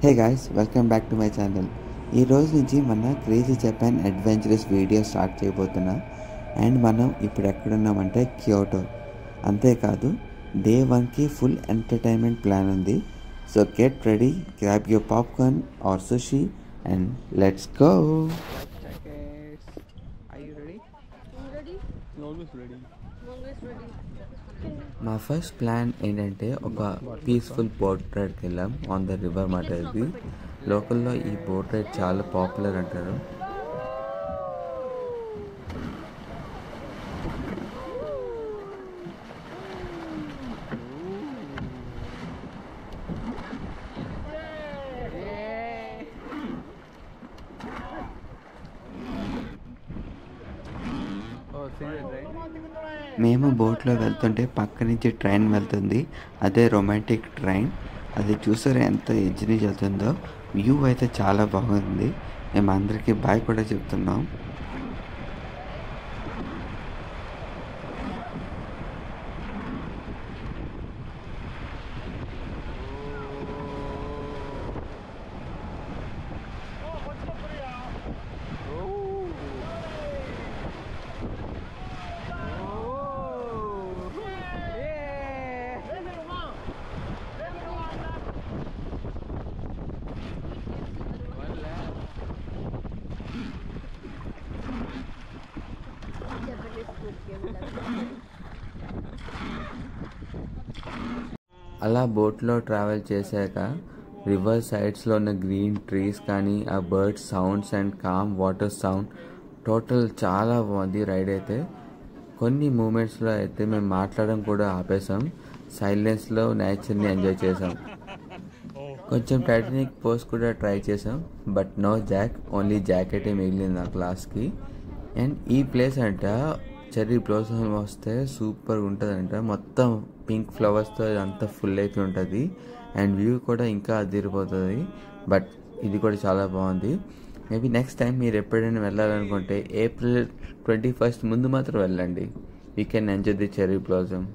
Hey guys, welcome back to my channel. ఈ రోజు నుంచి మన crazy Japan adventurous video start చేయబోతున్నా. అండ్ మనం ఇప్పుడు ఎక్కడున్నామంటే క్యోటో. అంతేకాదు డే 1కి ఫుల్ ఎంటర్టైన్మెంట్ ప్లాన్ ఉంది. So get ready, grab your popcorn or sushi and let's go. మా ఫస్ట్ ప్లాన్ ఏంటంటే ఒక పీస్ఫుల్ బోట్ రైడ్కి వెళ్ళాం ఆన్ ద రివర్ మాట. ఇది లోకల్లో ఈ బోట్ రైడ్ చాలా పాపులర్ అంటారు. మేము బోట్లో వెళ్తుంటే పక్క నుంచి ట్రైన్ వెళ్తుంది. అదే రొమాంటిక్ ట్రైన్. అది చూసారా ఎంత ఎడ్జ్ నుంచి వెళ్తుందో. వ్యూ అయితే చాలా బాగుంది. మేము అందరికీ బాయ్ కూడా చెప్తున్నాం. అలా బోట్లో ట్రావెల్ చేశాక రివర్ సైడ్స్లో ఉన్న గ్రీన్ ట్రీస్ కానీ ఆ bird sounds and calm water sound total చాలా బాగుంది రైడ్ అయితే. కొన్ని మూమెంట్స్లో అయితే మేము మాట్లాడడం కూడా ఆపేసాం. సైలెన్స్లో నేచర్ని ఎంజాయ్ చేసాం. కొంచెం టైటానిక్ పోస్ట్ కూడా ట్రై చేసాం. బట్ నో జాక్, ఓన్లీ జాకెటే మిగిలింది నా క్లాస్కి. అండ్ ఈ ప్లేస్ అంట చెర్రీ బ్లాసమ్ వస్తే సూపర్ ఉంటుందంట. మొత్తం పింక్ ఫ్లవర్స్తో అంతా ఫుల్ అయితే ఉంటుంది. అండ్ వ్యూ కూడా ఇంకా అదిరిపోతుంది. బట్ ఇది కూడా చాలా బాగుంది. మేబీ నెక్స్ట్ టైం మీరు ఎప్పుడైనా వెళ్ళాలనుకుంటే April 21 ముందు మాత్రం వెళ్ళండి. We can enjoy the cherry blossom.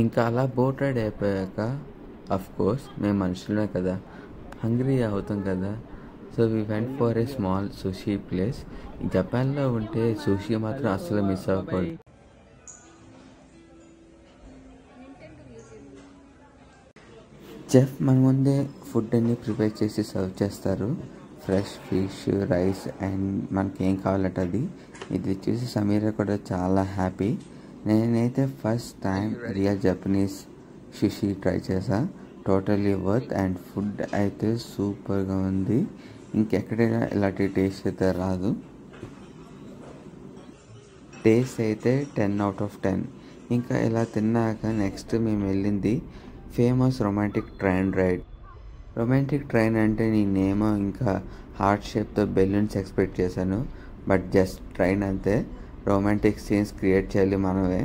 ఇంకా అలా బోట్ రైడ్ అయిపోయాక కోర్స్ మేము మనుషులమే కదా, హంగ్రీ అవుతాం కదా. So we went for a small sushi place. జపాన్లో ఉంటే సుషీ మాత్రం అస్సలు మిస్ అవ్వకూడదు. చెఫ్ మన ముందే ఫుడ్ అన్ని ప్రిపేర్ చేసి సర్వ్ చేస్తారు. ఫ్రెష్ ఫిష్, రైస్ అండ్ మనకి ఏం కావాలంటే అది. ఇది చూసి సమీర కూడా చాలా హ్యాపీ. నేనైతే first time real Japanese Sushee try చేసా. టోటలీ వర్త్ అండ్ ఫుడ్ అయితే సూపర్గా ఉంది. ఇంకెక్కడైనా ఇలాంటి టేస్ట్ అయితే రాదు. టేస్ట్ అయితే 10 out of 10. ఇంకా ఇలా తిన్నాక నెక్స్ట్ మేము వెళ్ళింది famous romantic train ride. Romantic train అంటే నేనేమో ఇంకా హార్ట్ షేప్తో బెలూన్స్ ఎక్స్పెక్ట్ చేశాను. బట్ జస్ట్ ట్రైన్ అంతే. రొమాంటిక్ సీన్స్ క్రియేట్ చేయాలి మనమే.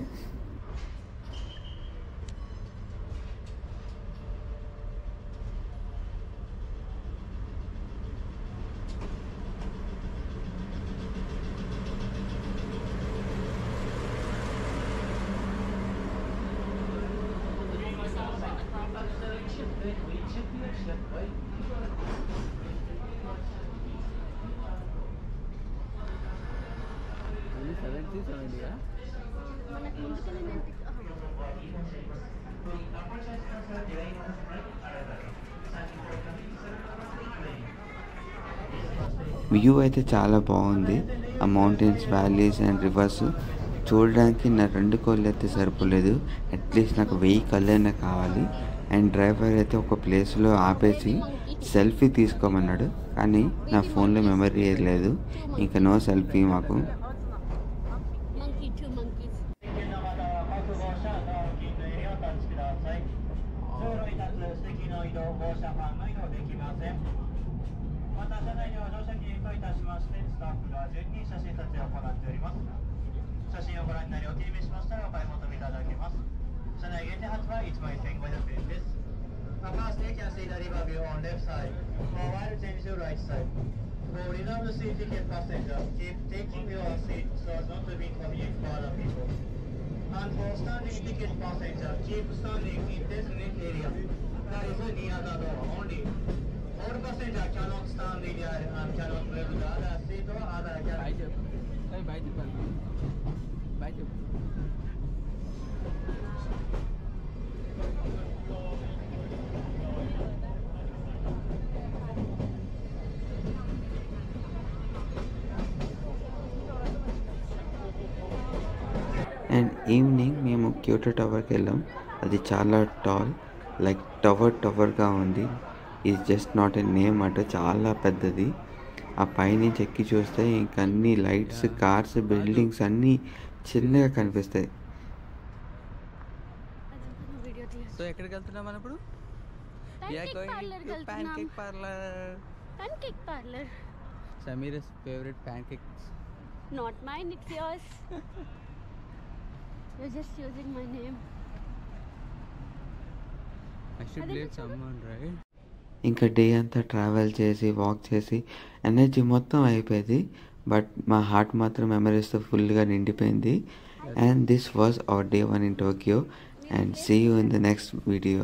వ్యూ అయితే చాలా బాగుంది. ఆ మౌంటైన్స్, వ్యాలీస్ అండ్ రివర్స్ చూడడానికి నా 2 కళ్ళు అయితే సరిపోలేదు. అట్లీస్ట్ నాకు 1000 కళ్ళైనా కావాలి. అండ్ డ్రైవర్ అయితే ఒక ప్లేస్లో ఆపేసి సెల్ఫీ తీసుకోమన్నాడు, కానీ నా ఫోన్లో మెమరీ లేదు, ఇంకా నో సెల్ఫీ మాకు. Past you can see the river view on left side. For while change to right side. For reserved seat ticket passengers, keep taking your seat so as not to be inconvenient for other people. And for standing ticket passenger, keep standing in designated area. That is near the door only. All passengers cannot stand in the aisle and cannot move the other seat or other cabin. And evening మేము Kyoto టవర్కి వెళ్ళాం. అది చాలా tall, like టవర్గా ఉంది. ఇది just not a name అట, చాలా పెద్దది. ఆ పైనుంచి ఎక్కి చూస్తే ఇంక అన్ని లైట్స్, కార్స్, బిల్డింగ్స్ అన్నీ చిన్నగా కనిపిస్తాయి. సో ఎక్కడికి వెళ్తున్నాం మనం ఇప్పుడు? Pancake parlor. Samira's favorite pancakes. Not mine, it's yours. You're just using my name. I should blame someone, right? ఇంకా డే అంతా ట్రావెల్ చేసి వాక్ చేసి ఎనర్జీ మొత్తం అయిపోయింది, బట్ మా హార్ట్ మాత్రం మెమరీస్తో ఫుల్గా నిండిపోయింది. And this was our day 1 in Tokyo, and see you in the next video.